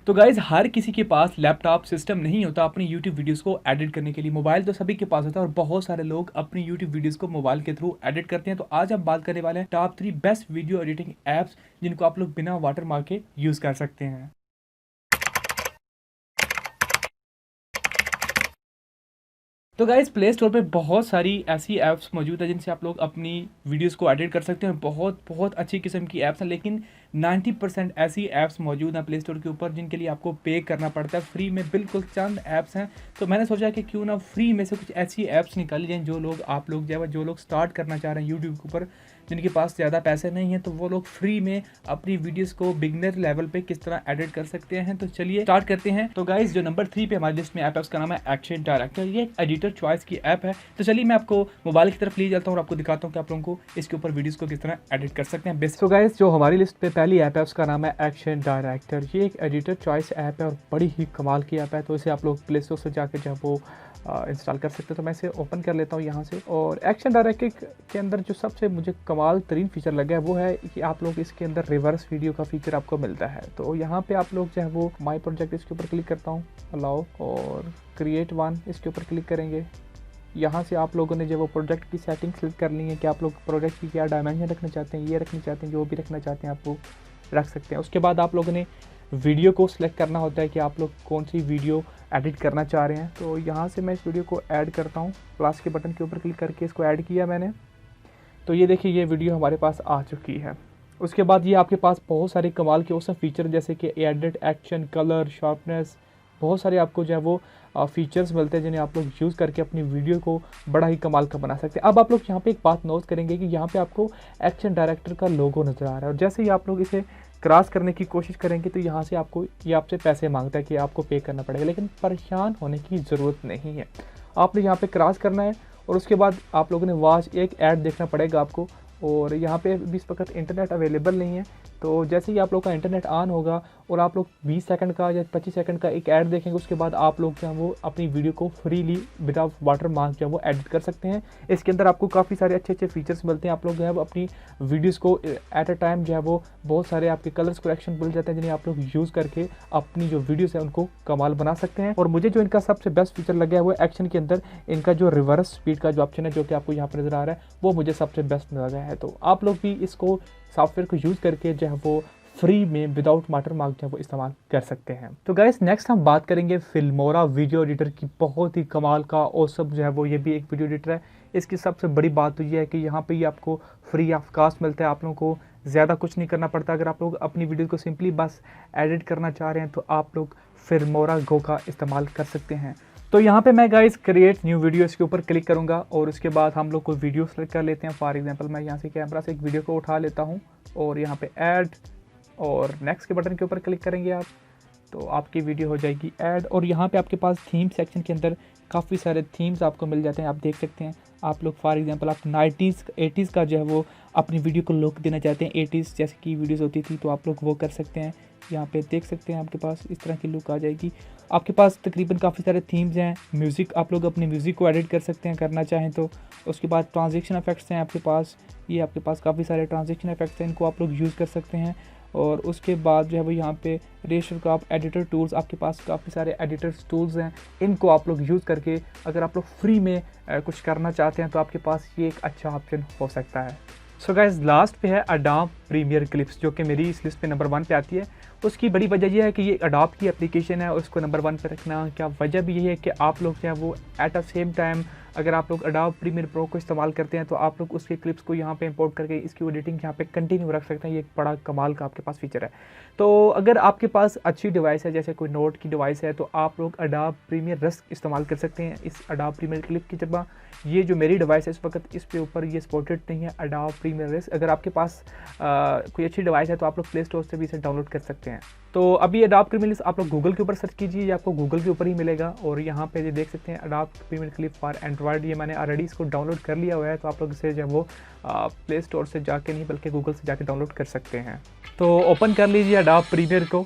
तो गाइज़ हर किसी के पास लैपटॉप सिस्टम नहीं होता अपनी यूट्यूब वीडियोस को एडिट करने के लिए। मोबाइल तो सभी के पास होता है और बहुत सारे लोग अपनी यूट्यूब वीडियोस को मोबाइल के थ्रू एडिट करते हैं। तो आज हम बात करने वाले हैं top 3 best video editing apps जिनको आप लोग बिना वाटरमार्क के यूज़ कर सकते हैं। तो गाइज़ प्ले स्टोर पे बहुत सारी ऐसी ऐप्स मौजूद है जिनसे आप लोग अपनी वीडियोस को एडिट कर सकते हैं। बहुत बहुत अच्छी किस्म की ऐप्स हैं, लेकिन 90% ऐसी ऐप्स मौजूद हैं प्ले स्टोर के ऊपर जिनके लिए आपको पे करना पड़ता है। फ्री में बिल्कुल चंद ऐप्स हैं, तो मैंने सोचा कि क्यों ना फ्री में से कुछ ऐसी ऐप्स निकाली जाएँ जो लोग आप लोग जो लोग स्टार्ट करना चाह रहे हैं यूट्यूब के ऊपर, जिनके पास ज़्यादा पैसे नहीं हैं, तो वो लोग फ्री में अपनी वीडियोस को बिगनर लेवल पे किस तरह एडिट कर सकते हैं। तो चलिए स्टार्ट करते हैं। तो गाइस जो नंबर 3 पे हमारी लिस्ट में ऐप है उसका नाम है एक्शन डायरेक्टर। ये एक एडिटर चॉइस की ऐप है। तो चलिए मैं आपको मोबाइल की तरफ ले जाता हूँ और आपको दिखाता हूँ कि आप लोगों को इसके ऊपर वीडियोस को किस तरह एडिट कर सकते हैं। बेस्ट। तो गाइस जो हमारी लिस्ट पे पहली ऐप है उसका नाम है एक्शन डायरेक्टर। ये एक एडिटर चॉइस ऐप है और बड़ी ही कमाल की ऐप है। तो इसे आप लोग प्ले स्टोर से जाकर जब वो इंस्टॉल कर सकते हो। तो मैं इसे ओपन कर लेता हूँ यहाँ से। और एक्शन डायरेक्टर के अंदर जो सबसे मुझे कमाल तरीन फीचर लगा है वो है कि आप लोग इसके अंदर रिवर्स वीडियो का फीचर आपको मिलता है। तो यहाँ पे आप लोग जो है वो माई प्रोजेक्ट इसके ऊपर क्लिक करता हूँ, अलाउ, और क्रिएट वन इसके ऊपर क्लिक करेंगे। यहाँ से आप लोगों ने जो वो प्रोजेक्ट की सेटिंग सेलेक्ट कर ली है कि आप लोग प्रोजेक्ट की क्या डायमेंशन रखना चाहते हैं, ये रखना चाहते हैं, जो भी रखना चाहते हैं आप वो रख सकते हैं। उसके बाद आप लोगों ने वीडियो को सिलेक्ट करना होता है कि आप लोग कौन सी वीडियो एडिट करना चाह रहे हैं। तो यहाँ से मैं इस वीडियो को ऐड करता हूँ, प्लस के बटन के ऊपर क्लिक करके इसको ऐड किया मैंने। तो ये देखिए ये वीडियो हमारे पास आ चुकी है। उसके बाद ये आपके पास बहुत सारे कमाल के औसम फीचर जैसे कि एडिट, एक्शन, कलर, शार्पनेस, बहुत सारे आपको जो है वो फीचर्स मिलते हैं जिन्हें आप लोग यूज़ करके अपनी वीडियो को बड़ा ही कमाल का बना सकते हैं। अब आप लोग यहाँ पे एक बात नोट करेंगे कि यहाँ पे आपको एक्शन डायरेक्टर का लोगो नज़र आ रहा है और जैसे ही आप लोग इसे क्रॉस करने की कोशिश करेंगे तो यहाँ से आपको ये आपसे पैसे मांगता है कि आपको पे करना पड़ेगा, लेकिन परेशान होने की ज़रूरत नहीं है। आपने यहाँ पे क्रॉस करना है और उसके बाद आप लोगों ने वॉच एक ऐड देखना पड़ेगा आपको। और यहाँ पे भी इस वक्त इंटरनेट अवेलेबल नहीं है। तो जैसे ही आप लोग का इंटरनेट ऑन होगा और आप लोग 20 सेकंड का या 25 सेकंड का एक ऐड देखेंगे, उसके बाद आप लोग जो है वो अपनी वीडियो को फ्रीली विदाउट वाटरमार्क जो है वो एडिट कर सकते हैं। इसके अंदर आपको काफ़ी सारे अच्छे अच्छे फीचर्स मिलते हैं। आप लोग जो है वो अपनी वीडियोज़ को एट अ टाइम जो है वो बहुत सारे आपके कलर्स करेक्शन मिल जाते हैं जिन्हें आप लोग यूज़ करके अपनी जो वीडियोज़ है उनको कमाल बना सकते हैं। और मुझे जो इनका सबसे बेस्ट फीचर लगा है वो एक्शन के अंदर इनका जो रिवर्स स्पीड का जो ऑप्शन है जो कि आपको यहाँ पर नज़र आ रहा है वो मुझे सबसे बेस्ट लगा है। तो आप लोग भी इसको सॉफ्टवेयर को यूज़ करके जो है वो फ्री में विदाउट वाटरमार्क जो है वो इस्तेमाल कर सकते हैं। तो गाइस नेक्स्ट हम बात करेंगे फिल्मोरा वीडियो एडिटर की। बहुत ही कमाल का औसम जो है वो ये भी एक वीडियो एडिटर है। इसकी सबसे बड़ी बात तो ये है कि यहाँ पे ये आपको फ्री ऑफ कास्ट मिलता है। आप लोगों को ज़्यादा कुछ नहीं करना पड़ता। अगर आप लोग अपनी वीडियो को सिंपली बस एडिट करना चाह रहे हैं तो आप लोग फिल्मोरा गो का इस्तेमाल कर सकते हैं। तो यहाँ पे मैं गाइस क्रिएट न्यू वीडियो इसके ऊपर क्लिक करूँगा और उसके बाद हम लोग कोई वीडियो सेलेक्ट कर लेते हैं। फॉर एग्जांपल मैं यहाँ से कैमरा से एक वीडियो को उठा लेता हूँ और यहाँ पे ऐड और नेक्स्ट के बटन के ऊपर क्लिक करेंगे आप, तो आपकी वीडियो हो जाएगी ऐड। और यहाँ पे आपके पास थीम सेक्शन के अंदर काफ़ी सारे थीम्स आपको मिल जाते हैं। आप देख सकते हैं आप लोग फॉर एग्जांपल आप 90s 80s का जो है वो अपनी वीडियो को लुक देना चाहते हैं, 80s जैसे की वीडियोस होती थी, तो आप लोग वो कर सकते हैं। यहाँ पे देख सकते हैं आपके पास इस तरह की लुक आ जाएगी। आपके पास तकरीबन काफ़ी सारे थीम्स हैं। म्यूज़िक आप लोग अपने म्यूज़िक को एडिट कर सकते हैं करना चाहें तो। उसके बाद ट्रांजेक्शन इफेक्ट्स हैं आपके पास, ये आपके पास काफ़ी सारे ट्रांजेक्शन इफेक्ट्स हैं, इनको आप लोग यूज़ कर सकते हैं। और उसके बाद जो है वो यहाँ पे रेशर का आप एडिटर टूल्स, आपके पास काफ़ी सारे एडिटर्स टूल्स हैं, इनको आप लोग यूज़ करके अगर आप लोग फ्री में कुछ करना चाहते हैं तो आपके पास ये एक अच्छा ऑप्शन हो सकता है। सो गाइस लास्ट पे है अडोब प्रीमियर क्लिप्स जो कि मेरी इस लिस्ट पे नंबर 1 पे आती है। उसकी बड़ी वजह यह है कि ये अडोब की एप्लीकेशन है और उसको नंबर 1 पे रखना क्या वजह भी यही है कि आप लोग जो है वो एट अ सेम टाइम अगर आप लोग अडोब प्रीमियर प्रो को इस्तेमाल करते हैं तो आप लोग उसके क्लिप्स को यहाँ पे इंपोर्ट करके इसकी एडिटिंग यहाँ पे कंटिन्यू रख सकते हैं। ये एक बड़ा कमाल का आपके पास फीचर है। तो अगर आपके पास अच्छी डिवाइस है जैसे कोई नोट की डिवाइस है तो आप लोग अडोब प्रीमियर रस्क इस्तेमाल कर सकते हैं इस अडोब प्रीमियर क्लिप की जगह। ये जो मेरी डिवाइस है इस वक्त इस पे ऊपर ये सपोर्टेड नहीं है अडोब प्रीमियर रस्क। अगर आपके पास कोई अच्छी डिवाइस है तो आप लोग प्ले स्टोर से भी इसे डाउनलोड कर सकते हैं। तो अभी अडोब प्रीमियर आप लोग गूगल के ऊपर सर्च कीजिए, ये आपको गूगल के ऊपर ही मिलेगा। और यहाँ पे ये देख सकते हैं Adobe Premiere clip for Android, ये मैंने ऑलरेडी इसको डाउनलोड कर लिया हुआ है। तो आप लोग इसे जो है वो प्ले स्टोर से जाके नहीं बल्कि गूगल से जाके डाउनलोड कर सकते हैं। तो ओपन कर लीजिए अडोब प्रीमियर को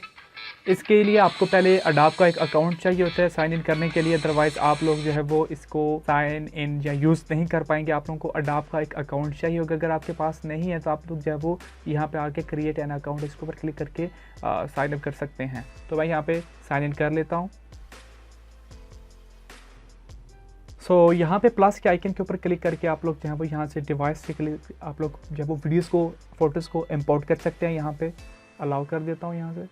इसके लिए आपको पहले अडोब का एक अकाउंट चाहिए होता है साइन इन करने के लिए, अदरवाइज़ आप लोग जो है वो इसको साइन इन या यूज़ नहीं कर पाएंगे। आप लोगों को अडोब का एक अकाउंट चाहिए होगा। अगर आपके पास नहीं है तो आप लोग जो है वो यहाँ पे आके क्रिएट एन अकाउंट इसके ऊपर क्लिक करके साइन अप कर सकते हैं। तो मैं यहाँ पे साइन इन कर लेता हूँ। सो यहाँ पे प्लस के आइकन के ऊपर क्लिक करके आप लोग जो है वो यहाँ से डिवाइस से क्लिक आप लोग जब वो वीडियोस को फोटोज़ को इंपोर्ट कर सकते हैं। यहाँ पे अलाउ कर देता हूँ यहाँ से।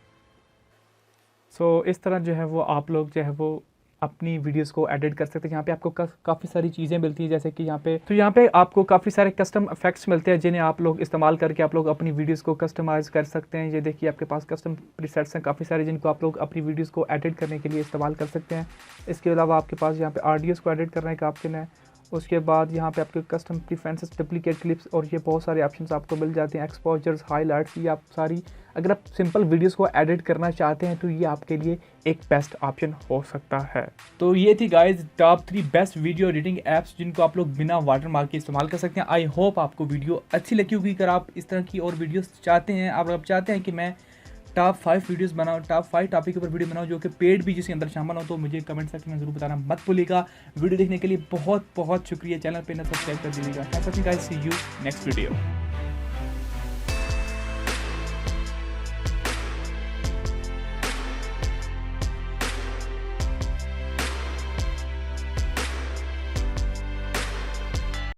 सो इस तरह जो है वो आप लोग जो है वो अपनी वीडियोस को एडिट कर सकते हैं। यहाँ पे आपको काफ़ी सारी चीज़ें मिलती हैं, जैसे कि यहाँ पे आपको काफ़ी सारे कस्टम इफेक्ट्स मिलते हैं जिन्हें आप लोग इस्तेमाल करके आप लोग अपनी वीडियोस को कस्टमाइज़ कर सकते हैं। ये देखिए आपके पास कस्टम प्रीसेट्स हैं काफ़ी सारे जिनको आप लोग अपनी वीडियोस को एडिट करने के लिए इस्तेमाल कर सकते हैं। इसके अलावा आपके पास यहाँ पे ऑडियोज़ को एडिट करने का ऑप्शन है। उसके बाद यहाँ पे आपके कस्टम प्रेफरेंसेस, डुप्लीकेट क्लिप्स और ये बहुत सारे ऑप्शंस आपको मिल जाते हैं। एक्सपोजर्स, हाइलाइट्स, ये आप सारी अगर आप सिंपल वीडियोस को एडिट करना चाहते हैं तो ये आपके लिए एक बेस्ट ऑप्शन हो सकता है। तो ये थी guys top 3 best video editing apps जिनको आप लोग बिना वाटरमार्क के इस्तेमाल कर सकते हैं। आई होप आपको वीडियो अच्छी लगी होगी। अगर आप इस तरह की और वीडियोस चाहते हैं, आप चाहते हैं कि मैं टॉप 5 वीडियोस बनाऊँ, टॉप 5 टॉपिक के ऊपर वीडियो बनाऊँ जो कि पेड भी जिसके अंदर शामिल हो, तो मुझे कमेंट सेक्शन में जरूर बताना मत भूलिएगा। वीडियो देखने के लिए बहुत बहुत शुक्रिया। चैनल पे ना सब्सक्राइब कर दीजिएगा। सी यू नेक्स्ट वीडियो।